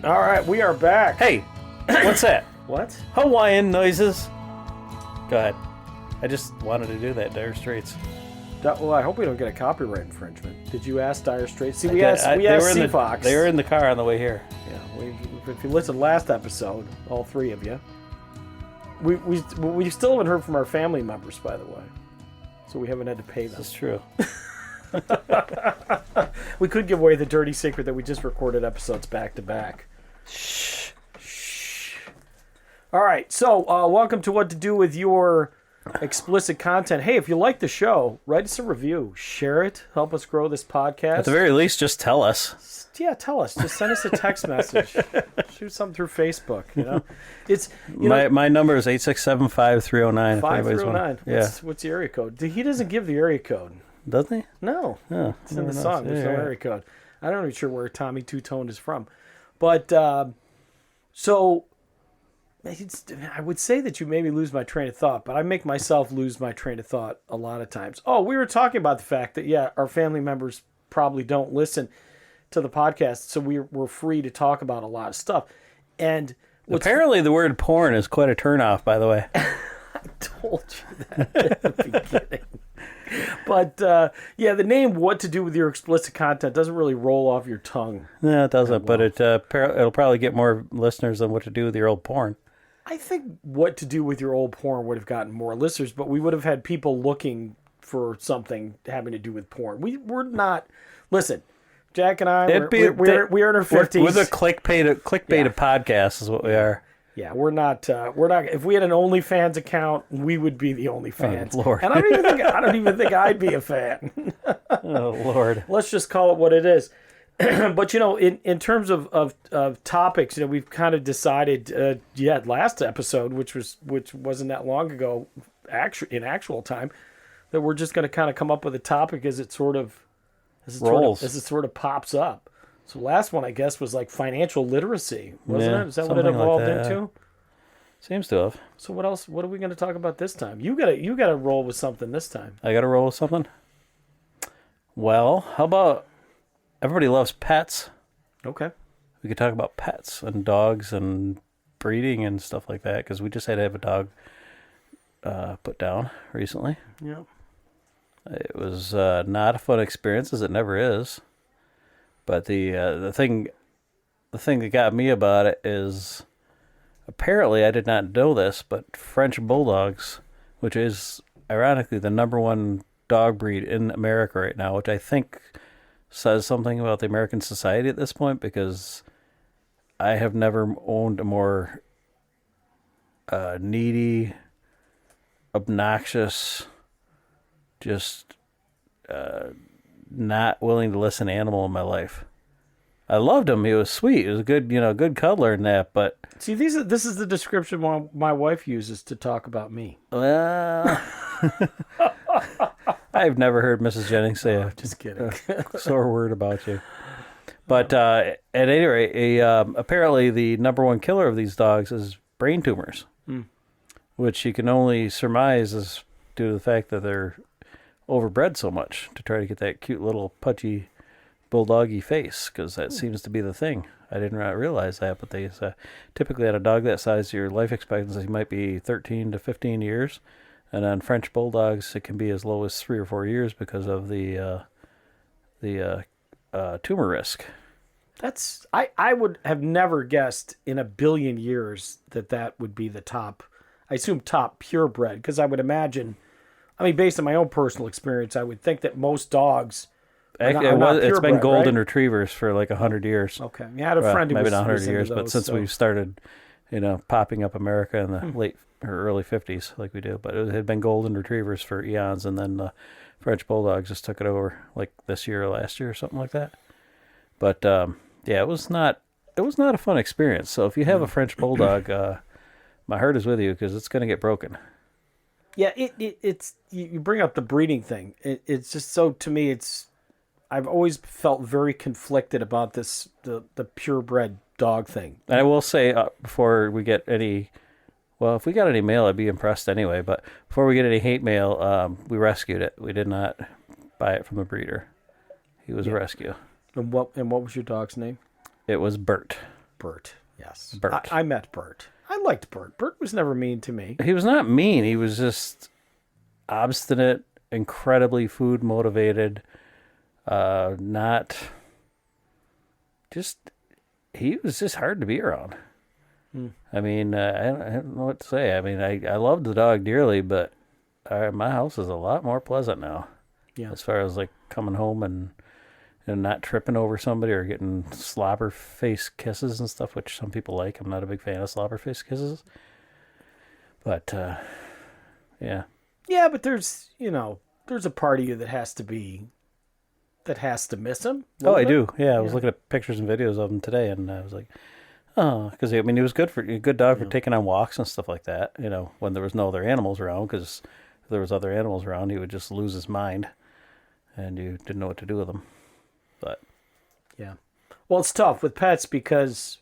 All right, we are back. Hey, what's that? What? Hawaiian noises. Go ahead. I just wanted to do that, Dire Straits. Well, I hope we don't get a copyright infringement. Did you ask Dire Straits? See, we asked Seafox. They were in the car on the way here. Yeah, if you listened to last episode, all three of you, we still haven't heard from our family members, by the way. So we haven't had to pay them. That's true. We could give away the dirty secret that we just recorded episodes back to back. Shh. All right, so welcome to What to Do with Your Explicit Content. Hey, if you like the show, write us a review, share it, help us grow this podcast. At the very least, just tell us. Yeah, tell us. Just send us a text message. Shoot something through Facebook. You know, it's my number is 867-5309. 5309. Yeah. What's the area code? He doesn't give the area code. Doesn't he? No. Oh, it's in the song. There's no area code. I'm not even sure where Tommy Two Tone is from, but so. I would say that you made me lose my train of thought, but I make myself lose my train of thought a lot of times. Oh, we were talking about the fact that, yeah, our family members probably don't listen to the podcast, so we're free to talk about a lot of stuff. And apparently the word porn is quite a turnoff, by the way. I told you that at the beginning. But, yeah, the name What to Do with Your Explicit Content doesn't really roll off your tongue. No, it doesn't, but it'll probably get more listeners than What to Do with Your Old Porn. I think What to Do with Your Old Porn would have gotten more listeners, but we would have had people looking for something having to do with porn. We're not... Listen, Jack and I, we're in our 50s. We're the clickbait podcast is what we are. Yeah, we're not. If we had an OnlyFans account, we would be the OnlyFans. Oh, Lord. And I don't even think I'd be a fan. Oh, Lord. Let's just call it what it is. But, you know, in terms of topics, you know, we've kind of decided, last episode, which wasn't that long ago, in actual time, that we're just going to kind of come up with a topic as it sort of pops up. So last one, I guess, was like financial literacy, wasn't it? Is that what it evolved into? Seems to have. So what else? What are we going to talk about this time? You gotta roll with something this time. I got to roll with something? Well, how about... Everybody loves pets. Okay. We could talk about pets and dogs and breeding and stuff like that, because we just had to have a dog put down recently. Yeah. It was not a fun experience, as it never is. But the thing that got me about it is, apparently I did not know this, but French bulldogs, which is ironically the number one dog breed in America right now, which I think says something about the American society at this point, because I have never owned a more needy, obnoxious, just not willing to listen animal in my life. I loved him. He was sweet. He was a good cuddler and that, but... See, this is the description my wife uses to talk about me. Well... I've never heard Mrs. Jennings say just kidding. a sore word about you. But at any rate, apparently the number one killer of these dogs is brain tumors, which you can only surmise is due to the fact that they're overbred so much to try to get that cute little pudgy bulldoggy face, because that seems to be the thing. I didn't realize that, but they typically on a dog that size, your life expectancy might be 13 to 15 years. And on French bulldogs, it can be as low as 3 or 4 years because of the tumor risk. That's I would have never guessed in a billion years that would be the top. I assume top purebred, because I would imagine. I mean, based on my own personal experience, I would think that most dogs. It's been golden retrievers for like 100 years. Okay, you had a friend who maybe was not 100 years, those, but since we started, popping up America in the late or early 50s, like we do, but it had been golden retrievers for eons, and then the French bulldogs just took it over, like this year or last year or something like that. But it was not a fun experience. So if you have a French bulldog, my heart is with you, because it's going to get broken. Yeah, it's you bring up the breeding thing. It's just so, to me, I've always felt very conflicted about the purebred dog thing. And I will say, before we get any... Well, if we got any mail, I'd be impressed anyway. But before we get any hate mail, we rescued it. We did not buy it from a breeder. He was a rescue. And what was your dog's name? It was Bert. Bert. Yes. Bert. I met Bert. I liked Bert. Bert was never mean to me. He was not mean. He was just obstinate, incredibly food motivated, not just, he was just hard to be around. I mean, I don't know what to say. I mean, I loved the dog dearly, but my house is a lot more pleasant now. Yeah. As far as like coming home and not tripping over somebody or getting slobber face kisses and stuff, which some people like. I'm not a big fan of slobber face kisses. But, yeah. Yeah, but there's a part of you that has to miss him. Oh, I do. Yeah, I was looking at pictures and videos of him today, and I was like, oh, because I mean, he was a good dog for taking on walks and stuff like that. You know, when there was no other animals around, because if there was other animals around, he would just lose his mind, and you didn't know what to do with him. But yeah, well, it's tough with pets because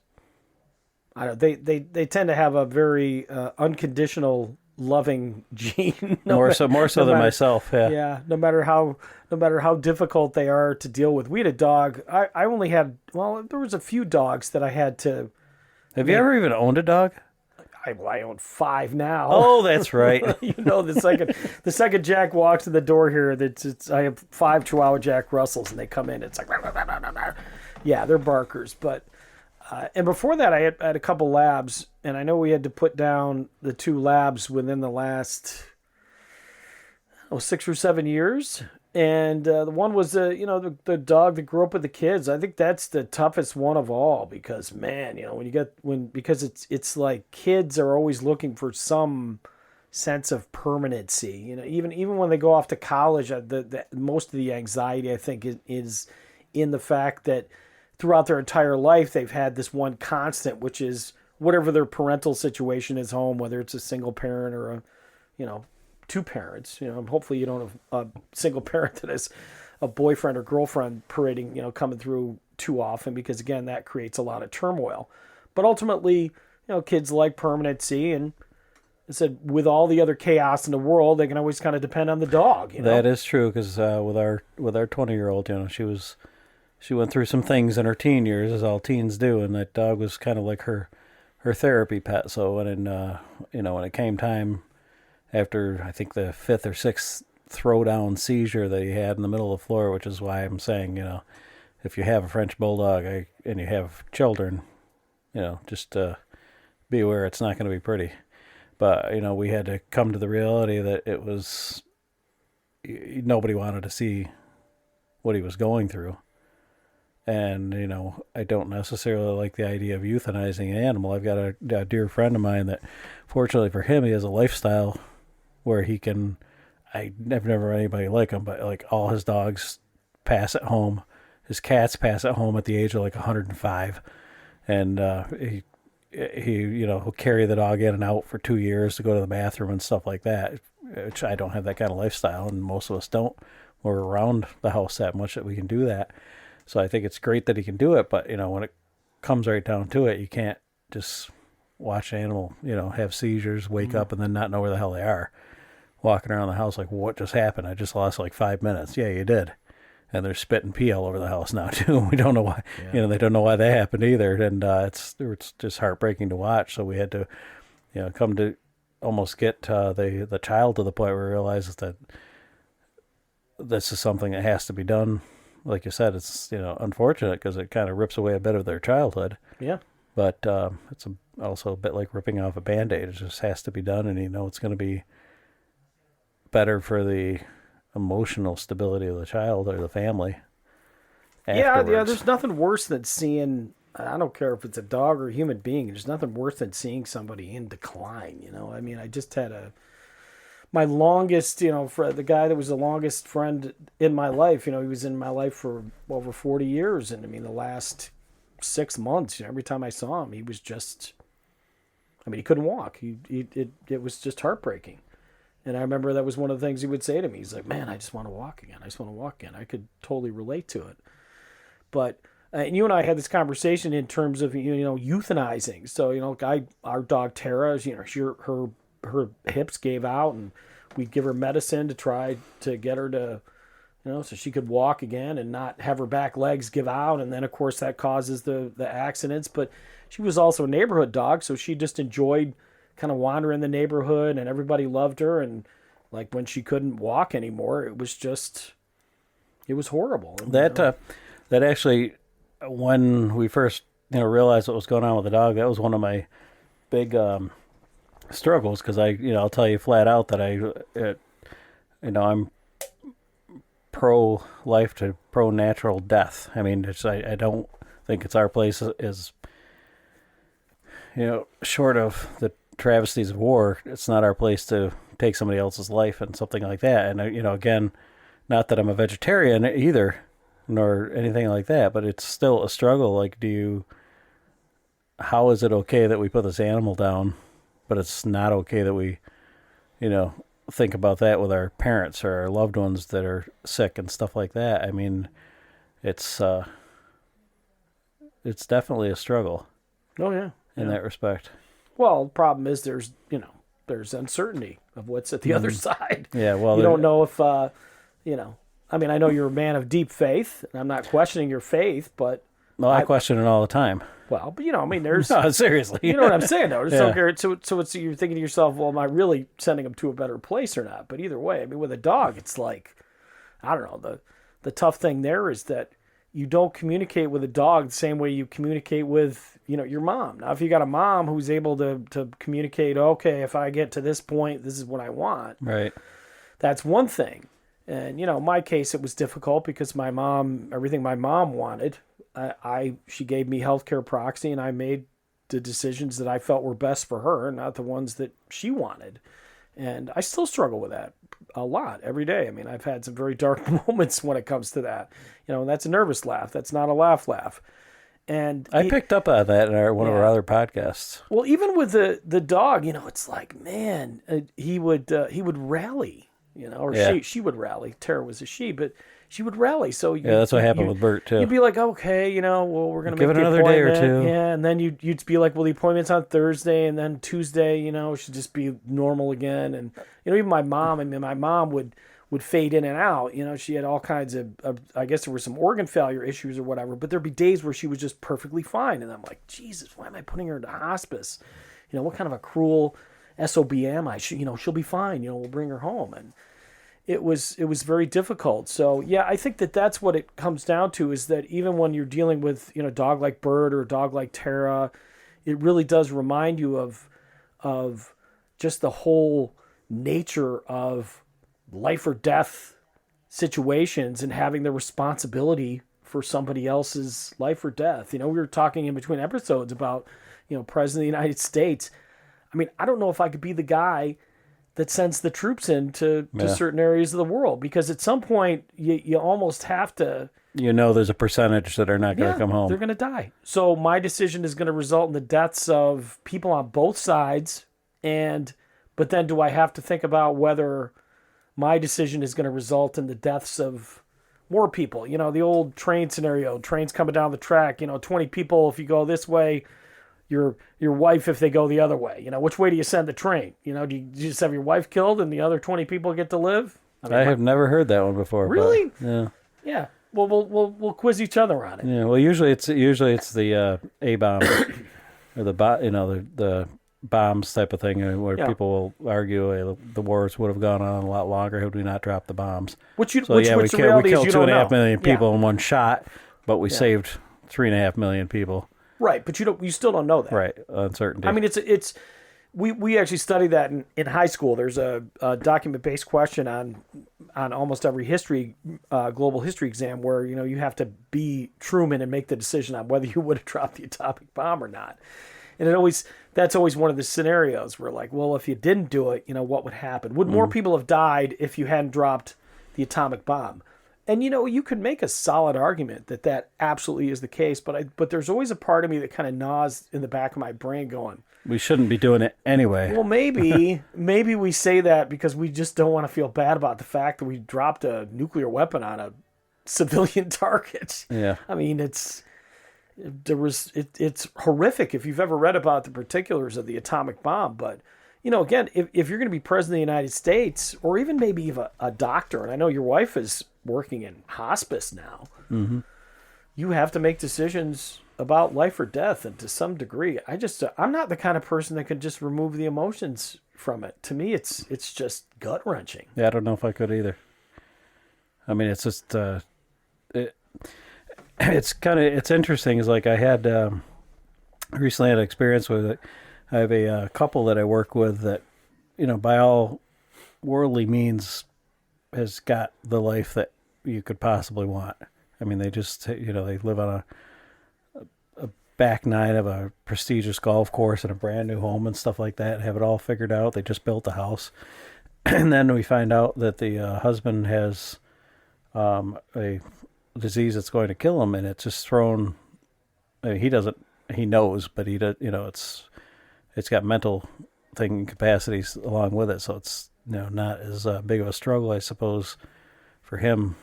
I don't. They tend to have a very unconditional loving gene. more so than myself. Yeah. Yeah. No matter how difficult they are to deal with. We had a dog. I only had, well, there was a few dogs that I had to. Have you ever even owned a dog? I own 5 now. Oh, that's right. the second Jack walks in the door here, I have 5 Chihuahua Jack Russells, and they come in. It's like, yeah, they're barkers. But and before that, I had a couple labs, and I know we had to put down the 2 labs within the last 6 or 7 years. And the one was the dog that grew up with the kids. I think that's the toughest one of all because, man, because it's like kids are always looking for some sense of permanency. Even when they go off to college, the most of the anxiety I think is in the fact that throughout their entire life they've had this one constant, which is whatever their parental situation is home, whether it's a single parent or a 2 parents. Hopefully you don't have a single parent that has a boyfriend or girlfriend parading, coming through too often, because again, that creates a lot of turmoil. But ultimately, kids like permanency, and I said with all the other chaos in the world, they can always kind of depend on the dog. That is true, because with our 20-year-old, she went through some things in her teen years, as all teens do, and that dog was kind of like her therapy pet. So when it came time, after I think the 5th or 6th throwdown seizure that he had in the middle of the floor, which is why I'm saying, if you have a French bulldog and you have children, just be aware it's not going to be pretty. But, we had to come to the reality that it was, nobody wanted to see what he was going through. And, I don't necessarily like the idea of euthanizing an animal. I've got a dear friend of mine that, fortunately for him, he has a lifestyle where he can, I've never met anybody like him, but like all his dogs pass at home. His cats pass at home at the age of like 105. And he'll carry the dog in and out for 2 years to go to the bathroom and stuff like that, which I don't have that kind of lifestyle, and most of us don't. We're around the house that much that we can do that. So I think it's great that he can do it, but, when it comes right down to it, you can't just watch an animal, have seizures, wake up, and then not know where the hell they are. Walking around the house like, what just happened? I just lost like 5 minutes. Yeah, you did. And they're spitting pee all over the house now, too. We don't know why. Yeah. They don't know why that happened either. And it's just heartbreaking to watch. So we had to, come to almost get the child to the point where we realized that this is something that has to be done. Like you said, it's unfortunate because it kind of rips away a bit of their childhood. Yeah. But it's also a bit like ripping off a Band-Aid. It just has to be done, and it's going to be better for the emotional stability of the child or the family. Yeah, there's nothing worse than seeing, I don't care if it's a dog or a human being, there's nothing worse than seeing somebody in decline, I mean, I just had my longest, the guy that was the longest friend in my life, he was in my life for over 40 years. And I mean, the last 6 months, every time I saw him, he was just, he couldn't walk. It was just heartbreaking. And I remember that was one of the things he would say to me. He's like, man, I just want to walk again. I could totally relate to it. But and you and I had this conversation in terms of, euthanizing. So, our dog Tara, her hips gave out, and we'd give her medicine to try to get her to, so she could walk again and not have her back legs give out. And then, of course, that causes the accidents. But she was also a neighborhood dog, so she just enjoyed kind of wandering the neighborhood, and everybody loved her. And like when she couldn't walk anymore, it was horrible. That actually, when we first realized what was going on with the dog, that was one of my big struggles, because I'll tell you flat out that I'm pro life to pro natural death. I mean, I don't think it's our place is short of the travesties of war. It's not our place to take somebody else's life and something like that. And again, not that I'm a vegetarian either, nor anything like that, but it's still a struggle. Like, how is it okay that we put this animal down, but it's not okay that we, think about that with our parents or our loved ones that are sick and stuff like that. I mean, it's definitely a struggle. Oh yeah. In that respect. Well, the problem is there's uncertainty of what's at the other side. Yeah, well, you don't know if I mean, I know you're a man of deep faith, and I'm not questioning your faith, but I question it all the time. Well, but I mean, there's no, seriously. You know what I'm saying, though. Yeah. So it's you're thinking to yourself, well, am I really sending them to a better place or not? But either way, I mean, with a dog, it's like, I don't know. The tough thing there is that you don't communicate with a dog the same way you communicate with your mom. Now, if you got a mom who's able to communicate, okay, if I get to this point, this is what I want. Right. That's one thing. And in my case, it was difficult because my mom, everything my mom wanted, she gave me healthcare proxy, and I made the decisions that I felt were best for her, not the ones that she wanted. And I still struggle with that a lot every day. I mean, I've had some very dark moments when it comes to that. And that's a nervous laugh. That's not a laugh. And I picked up on that in one of our other podcasts. Well, even with the dog, it's like, man, he would rally, she would rally. Tara was a she, but she would rally. So that's what happened with Bert too. You'd be like, okay, well, we're gonna give make it another day or two. Yeah, and then you'd be like, well, the appointment's on Thursday, and then Tuesday, should just be normal again. And even my mom, would fade in and out. She had all kinds of I guess there were some organ failure issues or whatever. But there'd be days where she was just perfectly fine, and I'm like, Jesus, why am I putting her into hospice? What kind of a cruel SOB am I? She'll be fine. We'll bring her home. And it was very difficult. So yeah, I think that's what it comes down to, is that even when you're dealing with a dog like Bert or a dog like Tara, it really does remind you of just the whole nature of life or death situations and having the responsibility for somebody else's life or death. We were talking in between episodes about President of the United States. I mean, I don't know if I could be the guy that sends the troops into certain areas of the world, because at some point you almost have to. There's a percentage that are not going to come home. They're going to die. So my decision is going to result in the deaths of people on both sides, but then do I have to think about whether my decision is going to result in the deaths of more people? The old train scenario, trains coming down the track, 20 people if you go this way, your wife if they go the other way. Which way do you send the train? Do you just have your wife killed and the other 20 people get to live? I have never heard that one before. Really? But, yeah. Yeah. Well, we'll quiz each other on it. Yeah. Well, usually it's the A bomb or the bombs type of thing, where people will argue the wars would have gone on a lot longer had we not dropped the bombs. We killed the reality 2.5 million people in one shot, but we saved 3.5 million people. Right, but you still don't know that. Right, uncertainty. I mean, we actually studied that in high school. There's a document-based question on almost every global history exam where you have to be Truman and make the decision on whether you would have dropped the atomic bomb or not. And that's always one of the scenarios where, like, well, if you didn't do it, what would happen? Would more people have died if you hadn't dropped the atomic bomb? And, you could make a solid argument that absolutely is the case, but there's always a part of me that kind of gnaws in the back of my brain going, we shouldn't be doing it anyway. Well, maybe we say that because we just don't want to feel bad about the fact that we dropped a nuclear weapon on a civilian target. Yeah. I mean, it's horrific if you've ever read about the particulars of the atomic bomb, but again, if you're going to be president of the United States, or even maybe even a doctor, and I know your wife is working in hospice now, you have to make decisions about life or death. And to some degree, I'm not the kind of person that can just remove the emotions from it. To me, it's just gut wrenching. Yeah, I don't know if I could either. I mean, it's just, it's interesting. It's like I had, recently had an experience with it. I have a couple that I work with that, by all worldly means has got the life that you could possibly want. I mean, they just, they live on a back nine of a prestigious golf course and a brand new home and stuff like that, have it all figured out. They just built a house. And then we find out that the husband has a disease that's going to kill him, and it's just thrown, I mean, he knows, but he does, it's got mental capacities along with it, so it's not as big of a struggle, I suppose, for him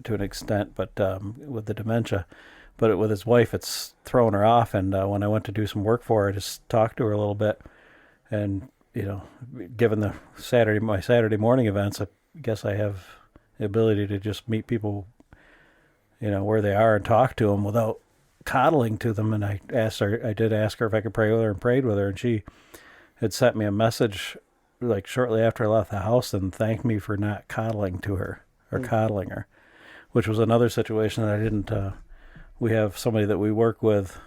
to an extent, but with the dementia. But with his wife, it's thrown her off, and when I went to do some work for her, I just talked to her a little bit, and, given my Saturday morning events, I guess I have the ability to just meet people, where they are and talk to them without coddling to them. And I did ask her if I could pray with her, and prayed with her, and she had sent me a message like shortly after I left the house and thanked me for not coddling to her or coddling her, which was another situation that I didn't, we have somebody that we work with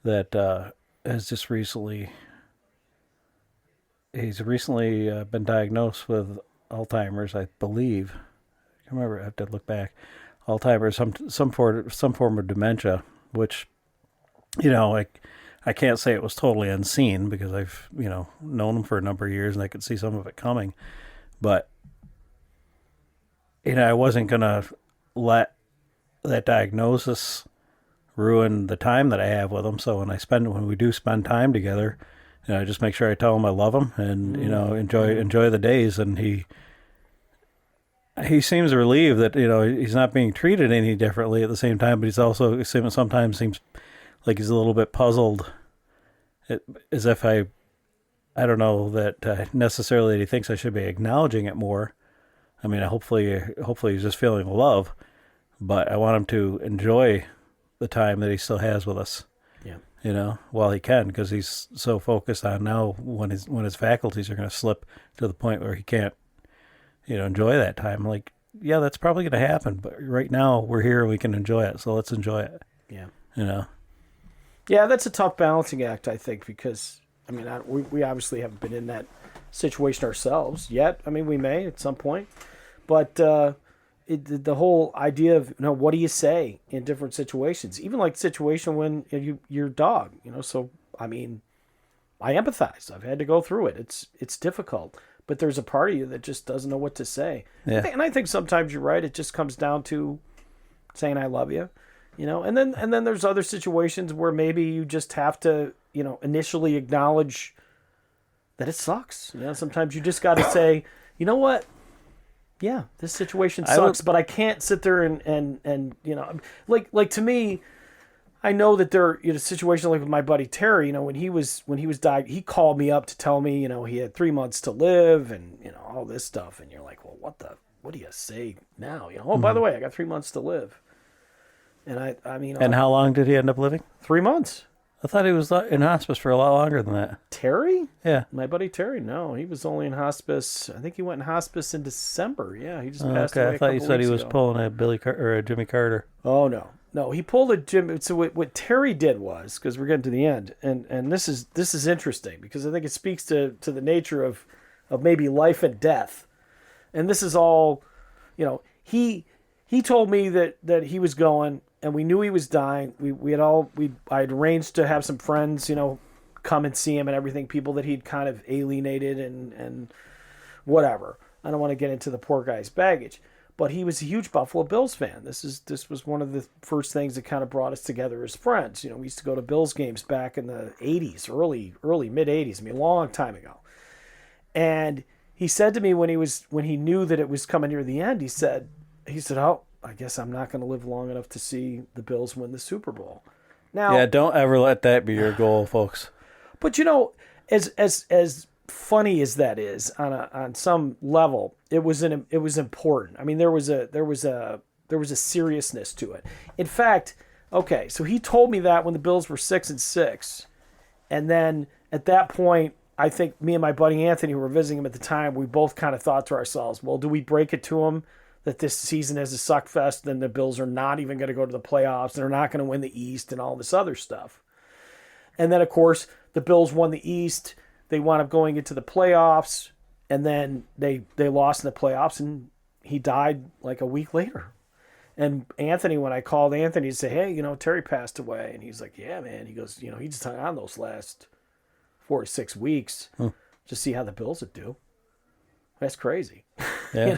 that has just recently been diagnosed with Alzheimer's, I believe. I can't remember, I have to look back. Alzheimer's, some form of dementia, which, I can't say it was totally unseen because I've, known him for a number of years and I could see some of it coming. But, I wasn't going to let that diagnosis ruin the time that I have with him. So when we do spend time together, I just make sure I tell him I love him and, enjoy the days. And he seems relieved that, he's not being treated any differently at the same time, but he's also sometimes seems like he's a little bit puzzled, as if I don't know that necessarily that he thinks I should be acknowledging it more. I mean, hopefully he's just feeling love, but I want him to enjoy the time that he still has with us. Yeah. While he can, because he's so focused on now when his faculties are going to slip to the point where he can't, enjoy that time. Like, yeah, that's probably going to happen, but right now we're here and we can enjoy it, so let's enjoy it. Yeah. Yeah, that's a tough balancing act, I think, because, I mean, we obviously haven't been in that situation ourselves yet. I mean, we may at some point, but the whole idea of, what do you say in different situations, even like the situation when your dog, so, I mean, I empathize. I've had to go through it. It's difficult. But there's a part of you that just doesn't know what to say. Yeah. And I think sometimes you're right. It just comes down to saying I love you, and then there's other situations where maybe you just have to, initially acknowledge that it sucks. Sometimes you just got to say, you know what? Yeah, this situation sucks, but I can't sit there and like to me, I know that there, in a situation like with my buddy Terry, when he was died, he called me up to tell me, he had 3 months to live and, all this stuff. And you're like, well, what do you say now? Oh, by the way, I got 3 months to live. And I mean. And how long did he end up living? 3 months. I thought he was in hospice for a lot longer than that. Terry? Yeah. My buddy Terry, no, he was only in hospice. I think he went in hospice in December. Yeah, he just passed away. Okay, I thought you said he was pulling a Jimmy Carter. Oh, no. No, he pulled a Jim. So what Terry did was, because we're getting to the end, and this is interesting because I think it speaks to the nature of maybe life and death, and this is all, he told me that he was going, and we knew he was dying. I had arranged to have some friends, come and see him and everything, people that he'd kind of alienated and whatever. I don't want to get into the poor guy's baggage. But he was a huge Buffalo Bills fan. This was one of the first things that kind of brought us together as friends. We used to go to Bills games back in the 80s, early mid 80s. I mean, a long time ago. And he said to me when he knew that it was coming near the end, he said, "Oh, I guess I'm not going to live long enough to see the Bills win the Super Bowl." Now, yeah, don't ever let that be your goal, folks. But as funny as that is on some level, it was important. I mean, there was a seriousness to it. In fact, okay, so he told me that when the Bills were 6-6, and then at that point, I think me and my buddy Anthony, who were visiting him at the time, we both kind of thought to ourselves, well, do we break it to him that this season is a suck fest, then the Bills are not even going to go to the playoffs, they're not going to win the East and all this other stuff. And then, of course, the Bills won the East. They wound up going into the playoffs, and then they lost in the playoffs, and he died like a week later. And Anthony, when I called Anthony to say, hey, Terry passed away, and he's like, yeah, man. He goes, he just hung on those last 4 to 6 weeks to see how the Bills would do. That's crazy. Yeah.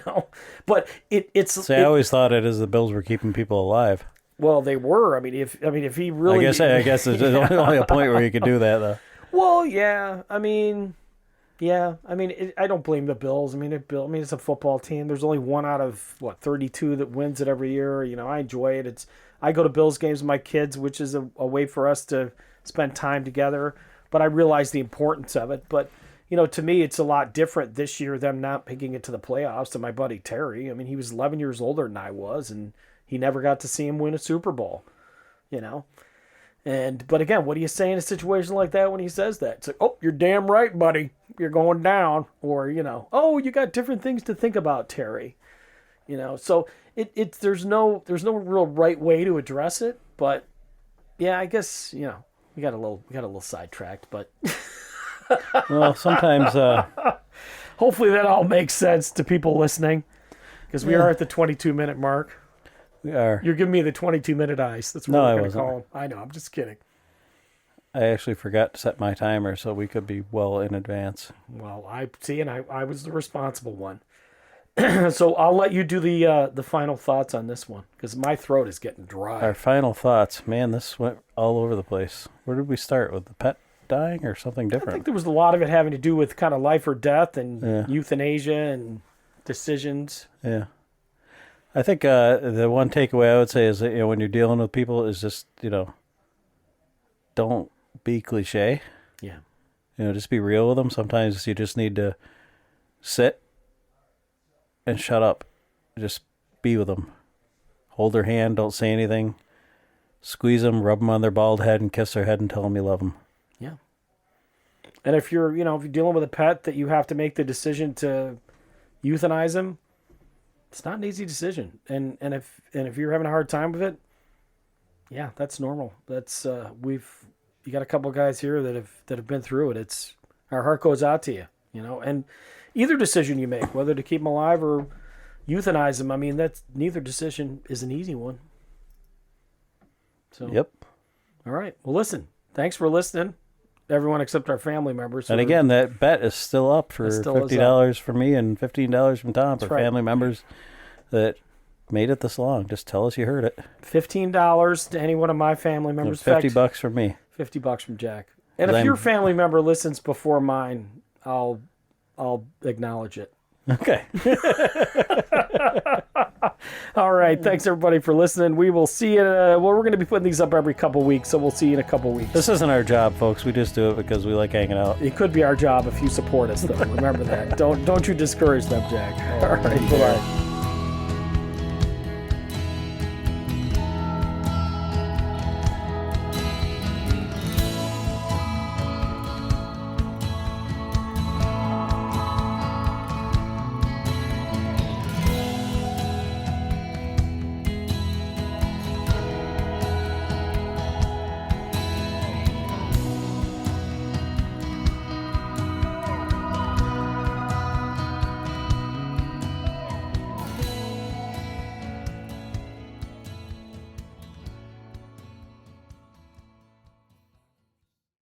But it's. See, I always thought it as the Bills were keeping people alive. Well, they were. I mean, if he really, I guess there's only a point where you could do that, though. Well, yeah. I mean, I don't blame the Bills. I mean, it's a football team. There's only one out of 32 that wins it every year. I enjoy it. I go to Bills games with my kids, which is a way for us to spend time together. But I realize the importance of it. But to me, it's a lot different this year, them not picking it to the playoffs. To my buddy Terry, I mean, he was 11 years older than I was, and he never got to see him win a Super Bowl. But again, what do you say in a situation like that when he says that? It's like, oh, you're damn right, buddy. You're going down. Or, oh, you got different things to think about, Terry. So there's no real right way to address it. But yeah, I guess, we got a little sidetracked, but well, sometimes hopefully that all makes sense to people listening, because we are at the 22-minute mark. We are. You're giving me the 22-minute ice. That's what we're going to call them. I know. I'm just kidding. I actually forgot to set my timer, so we could be well in advance. Well, I was the responsible one. So I'll let you do the final thoughts on this one, because my throat is getting dry. Our final thoughts. Man, this went all over the place. Where did we start? With the pet dying or something different? I think there was a lot of it having to do with kind of life or death and euthanasia and decisions. Yeah. I think the one takeaway I would say is that, when you're dealing with people is just, don't be cliche. Yeah. Just be real with them. Sometimes you just need to sit and shut up. Just be with them. Hold their hand. Don't say anything. Squeeze them, rub them on their bald head, and kiss their head and tell them you love them. Yeah. And if you're dealing with a pet that you have to make the decision to euthanize them, it's not an easy decision. And if you're having a hard time with it, yeah, that's normal. That's you got a couple guys here that have been through it. It's our heart goes out to you, and either decision you make, whether to keep them alive or euthanize them, I mean, neither decision is an easy one. So, yep. All right. Well, listen, thanks for listening, everyone except our family members. And again, that bet is still up for $50 for me and $15 from Thom for family members that made it this long. Just tell us you heard it. $15 to any one of my family members. $50 from me. $50 from Jack. And if your family member listens before mine, I'll acknowledge it. Okay. All right. Thanks, everybody, for listening. We will see you. We're going to be putting these up every couple weeks, so we'll see you in a couple weeks. This isn't our job, folks. We just do it because we like hanging out. It could be our job if you support us, though. Remember that. Don't you discourage them, Jack. All right. Bye-bye.